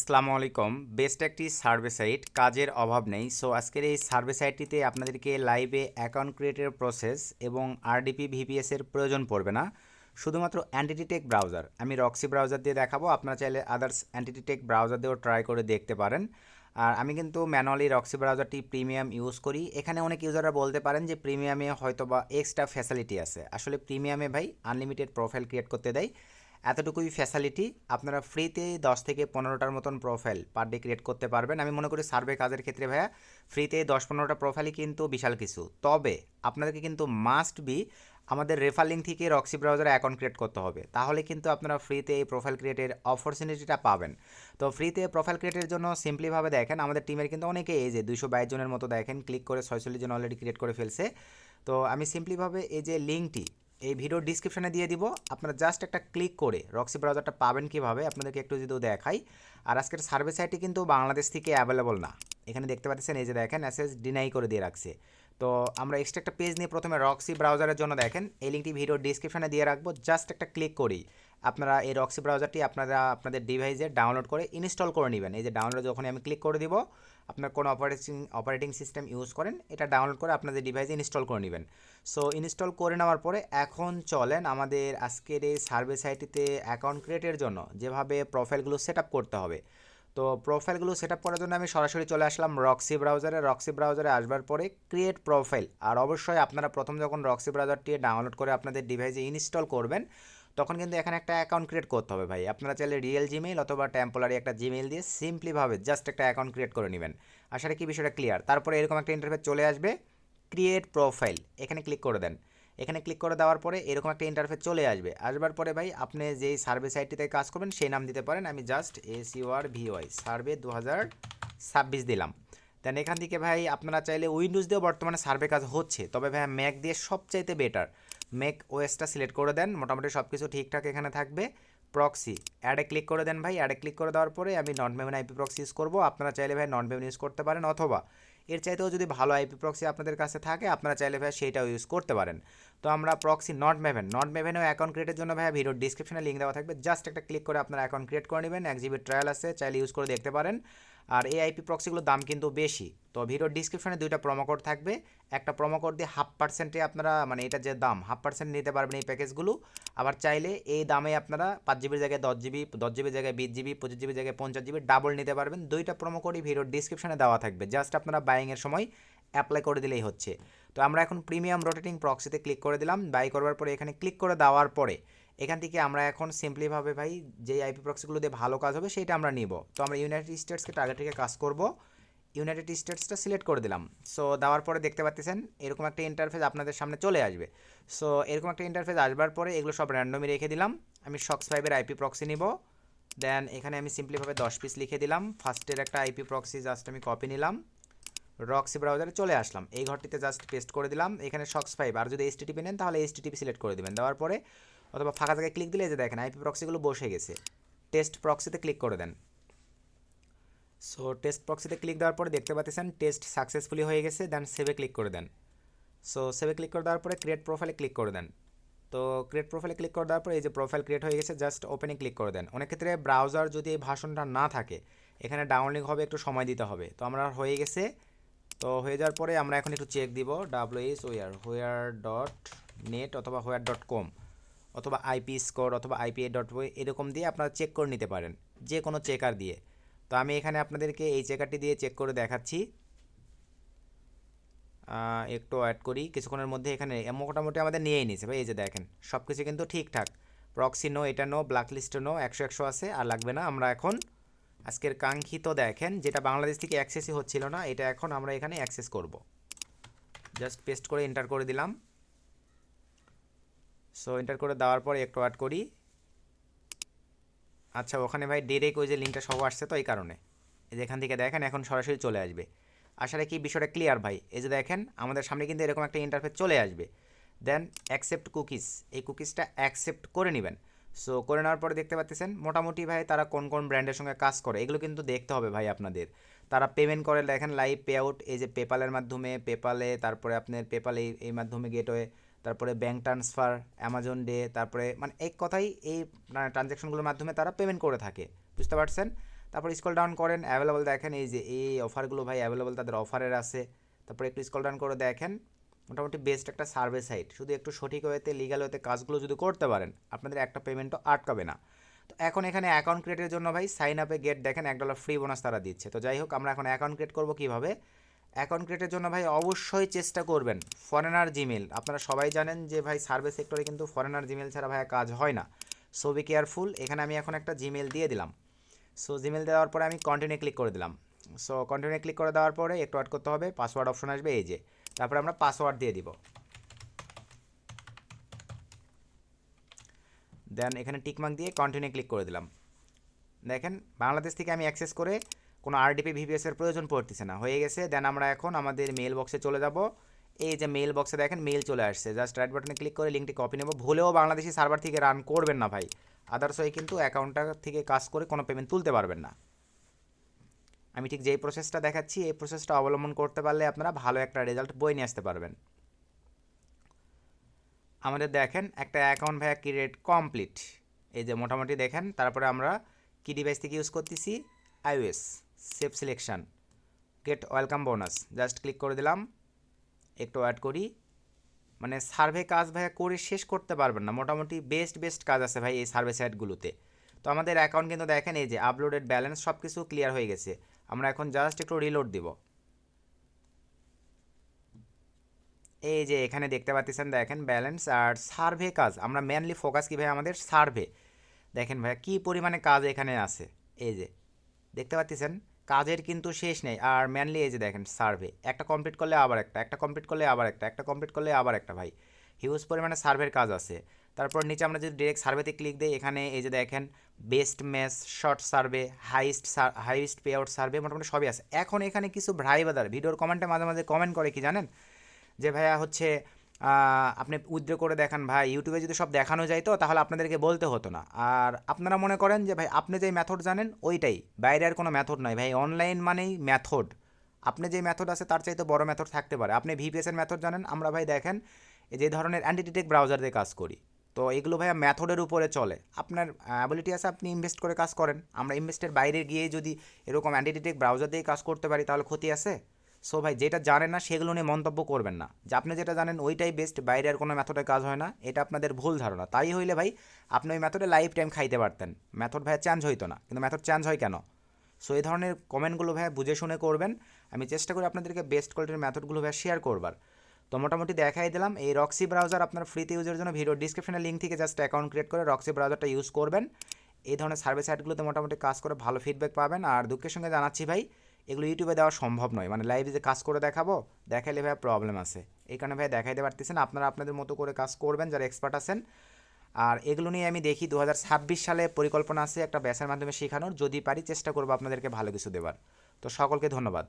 আসসালামু আলাইকুম। বেস্ট একটি সার্ভে সাইট, কাজের অভাব নেই। সো আজকের এই সার্ভে সাইটটিতে আপনাদেরকে লাইভে অ্যাকাউন্ট ক্রিয়েটের প্রসেস এবং আরডিপি ভিপিএস এর প্রয়োজন পড়বে না। শুধুমাত্র এন্টিটি টেক ব্রাউজার, আমি রক্সি ব্রাউজার দিয়ে দেখাবো। আপনারা চাইলে আদার্স এন্টিটি টেক ব্রাউজার দিয়েও ট্রাই করে দেখতে পারেন। আর আমি কিন্তু ম্যানুয়ালি রক্সি ব্রাউজারটি প্রিমিয়াম ইউজ করি। এখানে অনেক ইউজাররা বলতে পারেন যে প্রিমিয়ামে হয়তো বা এক্সট্রা ফ্যাসিলিটি আছে। আসলে প্রিমিয়ামে ভাই আনলিমিটেড প্রোফাইল ক্রিয়েট করতে দেয়, এতটুকুই ফ্যাসিলিটি। আপনারা ফ্রিতে 10 থেকে 15টার মতন প্রোফাইল পার ডে ক্রিয়েট করতে পারবেন। আমি মনে করি সার্ভে কাজের ক্ষেত্রে ভাইয়া ফ্রিতে 10-15টা প্রোফাইলই কিন্তু বিশাল কিছু। তবে আপনাদেরকে কিন্তু মাস্ট বি আমাদের রেফার লিঙ্ক থেকে রক্সি ব্রাউজারে অ্যাকাউন্ট ক্রিয়েট করতে হবে, তাহলে কিন্তু আপনারা ফ্রিতে এই প্রোফাইল ক্রিয়েটের অপরচুনিটিটা পাবেন। তো ফ্রিতে প্রোফাইল ক্রিয়েটের জন্য সিম্পলিভাবে দেখেন, আমাদের টিমের কিন্তু অনেকে এই যে 222 জনের মতো দেখেন ক্লিক করে 46 জন অলরেডি ক্রিয়েট করে ফেলছে। তো আমি সিম্পলিভাবে এই যে লিঙ্কটি এই ভিডিওর ডিসক্রিপশনে দিয়ে দিব, আপনারা জাস্ট একটা ক্লিক করে রক্সি ব্রাউজারটা পাবেন কীভাবে আপনাদেরকে একটু যদি দেখাই। আর আজকের সার্ভে সাইটটি কিন্তু বাংলাদেশ থেকে অ্যাভেলেবল না। এখানে দেখতে পাচ্ছেন এই যে দেখেন অ্যাসেস ডিনাই করে দিয়ে রাখছে। তো আমরা এক্সট্রা একটা পেজ নিয়ে প্রথমে রক্সি ব্রাউজারের জন্য দেখেন এই লিঙ্কটি ভিডিওর ডিসক্রিপশনে দিয়ে রাখবো, জাস্ট একটা ক্লিক করেই আপনারা এই রক্সি ব্রাউজারটি আপনারা আপনাদের ডিভাইসে ডাউনলোড করে ইনস্টল করে নেবেন। এই যে ডাউনলোড যখন আমি ক্লিক করে দিব, আপনার কোনো অপারেটিং সিস্টেম ইউজ করেন এটা ডাউনলোড করে আপনাদের ডিভাইসে ইনস্টল করে নেবেন। সো ইনস্টল করে নেওয়ার পরে এখন চলেন আমাদের আজকের এই সার্ভে সাইটটিতে অ্যাকাউন্ট ক্রিয়েটের জন্য যেভাবে প্রোফাইলগুলো সেট আপ করতে হবে। তো প্রোফাইলগুলো সেট আপ করার জন্য আমি সরাসরি চলে আসলাম রক্সি ব্রাউজারে। রক্সি ব্রাউজারে আসবার পরে ক্রিয়েট প্রোফাইল, আর অবশ্যই আপনারা প্রথম যখন রক্সি ব্রাউজারটি ডাউনলোড করে আপনাদের ডিভাইসে ইনস্টল করবেন তখন কিন্তু এখানে একটা অ্যাকাউন্ট ক্রিয়েট করতে হবে ভাই। আপনারা চাইলে রিয়েল জিমেইল অথবা টেম্পোরারি একটা জিমেইল দিয়ে সিম্পলিভাবে জাস্ট একটা অ্যাকাউন্ট ক্রিয়েট করে নেবেন। আসলে কি বিষয়টা ক্লিয়ার? তারপরে এরকম একটা ইন্টারফেস চলে আসবে, ক্রিয়েট প্রোফাইল, এখানে ক্লিক করে দেন। এখানে ক্লিক করে দেওয়ার পরে এরকম একটা ইন্টারফেস চলে আসবে। আসবার পরে ভাই আপনি যেই সার্ভে সাইটটিতে কাজ করবেন সেই নাম দিতে পারেন। আমি জাস্ট SURVY সার্ভে 2026 দিলাম। দেন এখান থেকে ভাই আপনারা চাইলে উইন্ডোজ দিয়েও বর্তমানে সার্ভে কাজ হচ্ছে, তবে ভাই ম্যাক দিয়ে সবচাইতে বেটার। ম্যাক ওএসটা সিলেক্ট করে দেন, মোটামুটি সব কিছু ঠিকঠাক এখানে থাকবে। প্রক্সি অ্যাডে ক্লিক করে দেন ভাই। অ্যাডে ক্লিক করে দেওয়ার পরে আমি নন মেভেন আইপি প্রক্সি ইউজ করবো। আপনারা চাইলে ভাই নন মেভেন ইউজ করতে পারেন, অথবা এর চাইতেও যদি ভালো আইপি প্রক্সি আপনাদের কাছে থাকে আপনারা চাইলে ভাই সেইটাও ইউজ করতে পারেন। তো আমরা প্রক্সি নট মেভেনও অ্যাকাউন্ট ক্রিয়েটের জন্য ভাই ভিডিওর ডিসক্রিপশনে লিঙ্ক দেওয়া থাকবে, জাস্ট একটা ক্লিক করে আপনারা অ্যাকাউন্ট ক্রিয়েট করে নেবেন। 1 GB ট্রায়াল আছে, চাইলে ইউজ করে দেখতে পারেন। আর এই আইপি প্রক্সিগুলোর দাম কিন্তু বেশি। তো ভিডিওর ডিসক্রিপশনে 2টা প্রোমো কোড থাকবে, একটা প্রোমো কোড দিয়ে 0.5%-এ আপনারা মানে এটা যে দাম 0.5% নিতে পারবেন এই প্যাকেজগুলো। আবার চাইলে এই দামে আপনারা 5 GB জায়গায় 10 GB, 10 GB জায়গায় 20 GB, 25 GB জায়গায় 50 GB ডাবল নিতে পারবেন। 2টা প্রোমো কোডই ভিডিওর ডিসক্রিপশনে দেওয়া থাকবে, জাস্ট আপনারা বাইংয়ের সময় অ্যাপ্লাই করে দিলেই হচ্ছে। তো আমরা এখন প্রিমিয়াম রোটেটিং প্রক্সিতে ক্লিক করে দিলাম। বাই করবার পরে এখানে ক্লিক করে দেওয়ার পরে এখান থেকে আমরা এখন সিম্পলিভাবে ভাই যে আইপি প্রক্সিগুলো দিয়ে ভালো কাজ হবে সেটা আমরা নিব। তো আমরা ইউনাইটেড স্টেটসকে টার্গেট থেকে কাজ করব। ইউনাইটেড স্টেটসটা সিলেক্ট করে দিলাম। সো দেওয়ার পরে দেখতে পাচ্ছেন এরকম একটা ইন্টারফেস আপনাদের সামনে চলে আসবে। সো এরকম একটা ইন্টারফেস আসবার পরে এগুলো সব র্যান্ডমই রেখে দিলাম। আমি SOX5-এর আইপি প্রক্সি নিব। দেন এখানে আমি সিম্পলিভাবে 10 পিস লিখে দিলাম। ফার্স্টের একটা আইপি প্রক্সি জাস্ট আমি কপি নিলাম, রক্সি ব্রাউজারে চলে আসলাম, এই ঘরটিতে জাস্ট পেস্ট করে দিলাম। এখানে SOX5, আর যদি HTTP নেন তাহলে HTTP সিলেক্ট করে দেবেন। দেওয়ার পরে অথবা ফাঁকা জায়গায় ক্লিক দিলে যে দেখেন আইপি প্রক্সিগুলো বসে গেছে। টেস্ট প্রক্সিতে ক্লিক করে দেন। সো টেস্ট প্রক্সিতে ক্লিক দেওয়ার পরে দেখতে পাচ্ছেন টেস্ট সাকসেসফুলি হয়ে গেছে। দেন সেভে ক্লিক করে দেন। সো সেভে ক্লিক করে দেওয়ার পরে ক্রিয়েট প্রোফাইলে ক্লিক করে দেন। তো ক্রিয়েট প্রোফাইলে ক্লিক করে দেওয়ার পরে এই যে প্রোফাইল ক্রিয়েট হয়ে গেছে, জাস্ট ওপেনে ক্লিক করে দেন। অনেক ক্ষেত্রে ব্রাউজার যদি এই ভার্সনটা না থাকে এখানে ডাউনলোডিং হবে, একটু সময় দিতে হবে। তো আমরা হয়ে গেছে। তো হয়ে যাওয়ার পরে আমরা এখন একটু চেক দিব WSWhere.net অথবা where.com অথবা আইপি স্কোর অথবা IPA.ওয়ে এরকম দিয়ে আপনারা চেক করে নিতে পারেন, যে কোনো চেকার দিয়ে। তো আমি এখানে আপনাদেরকে এই চেকারটি দিয়ে চেক করে দেখাচ্ছি। একটু অ্যাড করি কিছুক্ষণের মধ্যে। এখানে মোটামুটি আমাদের নিয়েই নিয়েছে ভাই, এই যে দেখেন সব কিছু কিন্তু ঠিকঠাক। প্রক্সি নো, এটা নো, ব্ল্যাক লিস্ট নো, 100 আছে, আর লাগবে না। আমরা এখন আজকের কাঙ্ক্ষিত দেখেন যেটা বাংলাদেশ থেকে অ্যাক্সেসই হচ্ছিল না, এটা এখন আমরা এখানে অ্যাক্সেস করব। জাস্ট পেস্ট করে এন্টার করে দিলাম। সো এন্টার করে দেওয়ার পরে একটু অ্যাড করি। আচ্ছা ওখানে ভাই ডিরেক্ট ওই যে লিঙ্কটা সহ আসছে, তো এই কারণে এই যে এখান থেকে দেখেন এখন সরাসরি চলে আসবে। আসলে কি বিষয়টা ক্লিয়ার ভাই? এই যে দেখেন আমাদের সামনে কিন্তু এরকম একটা ইন্টারফেস চলে আসবে। দেন অ্যাকসেপ্ট কুকিজ, এই কুকিজটা অ্যাকসেপ্ট করে নেবেন। সো করে নেওয়ার পরে দেখতে পাচ্ছেন মোটামুটি ভাই তারা কোন কোন ব্র্যান্ডের সঙ্গে কাজ করে এগুলো কিন্তু দেখতে হবে ভাই আপনাদের। তারা পেমেন্ট করে দেখেন লাইভ পে আউট, এই যে পেপালের মাধ্যমে, পেপালে তারপরে আপনার পেপালে এই মাধ্যমে গেটওয়ে, তারপরে ব্যাঙ্ক ট্রান্সফার, অ্যামাজন ডে, তারপরে মানে এক কথাই এই ট্রানজ্যাকশনগুলোর মাধ্যমে তারা পেমেন্ট করে থাকে, বুঝতে পারছেন? তারপর স্ক্রল ডাউন করেন, অ্যাভেলেবল দেখেন এই যে এই অফারগুলো ভাই অ্যাভেলেবল তাদের অফারের আছে। তারপর একটু স্ক্রল ডাউন করে দেখেন, মোটামুটি বেস্ট একটা সার্ভে সাইট। শুধু একটু সঠিক ওয়েতে লিগাল ওয়েতে কাজগুলো যদি করতে পারেন আপনাদের একটা পেমেন্টও আটকাবে না। তো এখন এখানে অ্যাকাউন্ট ক্রিয়েটের জন্য ভাই সাইন আপে গেট দেখেন $1 ফ্রি বোনাস তারা দিচ্ছে। তো যাই হোক, আমরা এখন অ্যাকাউন্ট ক্রিয়েট করবো কীভাবে। অ্যাকাউন্ট ক্রিয়েটের জন্য ভাই অবশ্যই চেষ্টা করবেন ফরেনার জিমেল। আপনারা সবাই জানেন যে ভাই সার্ভে সেক্টরে কিন্তু ফরেনার জিমেল ছাড়া ভাই কাজ হয় না। So be careful. এখানে আমি এখন একটা জিমেল দিয়ে দিলাম। সো জিমেল দেওয়ার পরে আমি কন্টিনিউ ক্লিক করে দিলাম। সো কন্টিনিউ ক্লিক করে দেওয়ার পরে একটু অ্যাড করতে হবে, পাসওয়ার্ড অপশন আসবে এই যে, তারপরে আমরা পাসওয়ার্ড দিয়ে দিব। দেন এখানে টিকমার্ক দিয়ে কন্টিনিউ ক্লিক করে দিলাম। দেখেন বাংলাদেশ থেকে আমি অ্যাক্সেস করে কোনো আরডিপি ভিভিএসের প্রয়োজন পড়তেছে না, হয়ে গেছে। দেন আমরা এখন আমাদের মেল বক্সে চলে যাব। এই যে মেল বক্সে দেখেন মেল চলে আসছে, জাস্ট রাইট বাটনে ক্লিক করে লিঙ্কটি কপি নেব। ভুলেও বাংলাদেশি সার্ভার থেকে রান করবেন না ভাই, আদার্স ওয়ে কিন্তু অ্যাকাউন্টটা থেকে কাজ করে কোনো পেমেন্ট তুলতে পারবেন না। আমি ঠিক যেই প্রসেসটা দেখাচ্ছি এই প্রসেসটা অবলম্বন করতে পারলে আপনারা ভালো একটা রেজাল্ট বই নিয়ে আসতে পারবেন। আমাদের দেখেন একটা অ্যাকাউন্ট ভাইয়া ক্রিয়েট কমপ্লিট, এই যে মোটামুটি দেখেন। তারপরে আমরা কি ডিভাইস থেকে ইউজ করতেছি, iOS, save selection, get welcome bonus, just click করে দিলাম। একটু অ্যাড করি, মানে সার্ভে কাজ ভাইয়া করে শেষ করতে পারবেন না, মোটামুটি বেস্ট কাজ আছে ভাই এই সার্ভে সাইটগুলোতে। তো আমাদের অ্যাকাউন্ট কিন্তু দেখেন এই যে আপলোডেড ব্যালেন্স সব কিছু ক্লিয়ার হয়ে গেছে। আমরা এখন জাস্ট একটু রিলোড দিব। এই যে এখানে দেখতে পাচ্ছেন দেখেন ব্যালেন্স আর সার্ভে কাজ, আমরা মেনলি ফোকাস কি ভাই আমাদের সার্ভে। দেখেন ভাই কী পরিমাণে কাজ এখানে আছে, এই যে দেখতে পাচ্ছেন কাজের কিন্তু শেষ নেই। আর মেনলি এই যে দেখেন সার্ভে, একটা কমপ্লিট করলে আবার একটা কমপ্লিট করলে আবার একটা কমপ্লিট করলে আবার একটা, ভাই হিউজ পরিমাণে সার্ভের কাজ আছে। তারপর নিচে আমরা যদি ডিরেক্ট সার্ভেতে ক্লিক দিই, এখানে এই যে দেখেন best match, short survey, highest pay out survey, মোটামুটি সবই আছে। এখন এখানে কিছু ভাই বাদার ভিডিওর কমেন্টে মাঝে মাঝে কমেন্ট করে কি জানেন, যে ভাইয়া হচ্ছে আপনি উইথড্র করে দেখান ভাই, ইউটিউবে যদি সব দেখানো যায় তো তাহলে আপনাদেরকে বলতে হতো না। আর আপনারা মনে করেন যে ভাই আপনি যেই মেথড জানেন ওইটাই, বাইরে আর কোনো মেথড নয় ভাই, অনলাইন মানেই মেথড। আপনি যে মেথড আছে তার চাইতে বড় মেথড থাকতে পারে। আপনি ভিপিএসের মেথড জানেন, আমরা ভাই দেখেন যে ধরনের অ্যান্টিটেক ব্রাউজার দিয়ে কাজ করি, তো এগুলো ভাইয়া মেথডের উপরে চলে। আপনার অ্যাবিলিটি আছে, আপনি ইনভেস্ট করে কাজ করেন। আমরা ইনভেস্টের বাইরে গিয়ে যদি এরকম অ্যান্টিটেক ব্রাউজার দিয়ে কাজ করতে পারি তাহলে ক্ষতি আছে। সো ভাই যেটা জানেন না সেগুলো নিয়ে মন্তব্য করবেন না, যে আপনি যেটা জানেন ওইটাই বেস্ট, বাইরে আর কোনো মেথডে কাজ হয় না, এটা আপনাদের ভুল ধারণা। তাই হইলে ভাই আপনি ওই মেথডে লাইফ টাইম খাইতে পারতেন, মেথড ভাইয়া চেঞ্জ হইতো না, কিন্তু মেথড চেঞ্জ হয় কেন। সো এই ধরনের কমেন্টগুলো ভাইয়া বুঝে শুনে করবেন। আমি চেষ্টা করি আপনাদেরকে বেস্ট কোয়ালিটির মেথডগুলো ভাইয়া শেয়ার করবার। তো মোটামুটি দেখাই দিলাম এই রক্সি ব্রাউজার আপনার ফ্রিতে ইউজের জন্য ভিডিও ডিসক্রিপশনের লিঙ্ক থেকে জাস্ট অ্যাকাউন্ট ক্রিয়েট করে রক্সি ব্রাউজারটা ইউজ করবেন। এই ধরনের সার্ভিস সাইটগুলোতে মোটামুটি কাজ করে ভালো ফিডব্যাক পাবেন। আর দুঃখের সঙ্গে জানাচ্ছি ভাই এগুলো ইউটিউবে দেওয়া সম্ভব নয়, মানে লাইভে যে কাজ করে দেখাবো, দেখাইলে ভাই প্রবলেম আছে, এই কারণে ভাই দেখাইতে পারতেছেন। আপনারা আপনাদের মতো করে কাজ করবেন যারা এক্সপার্ট আছেন। আর এগুলো নিয়ে আমি দেখি 2026 সালে পরিকল্পনা আছে একটা ব্যাচের মাধ্যমে শেখানোর, যদি পারি চেষ্টা করবো আপনাদেরকে ভালো কিছু দেওয়ার। তো সকলকে ধন্যবাদ।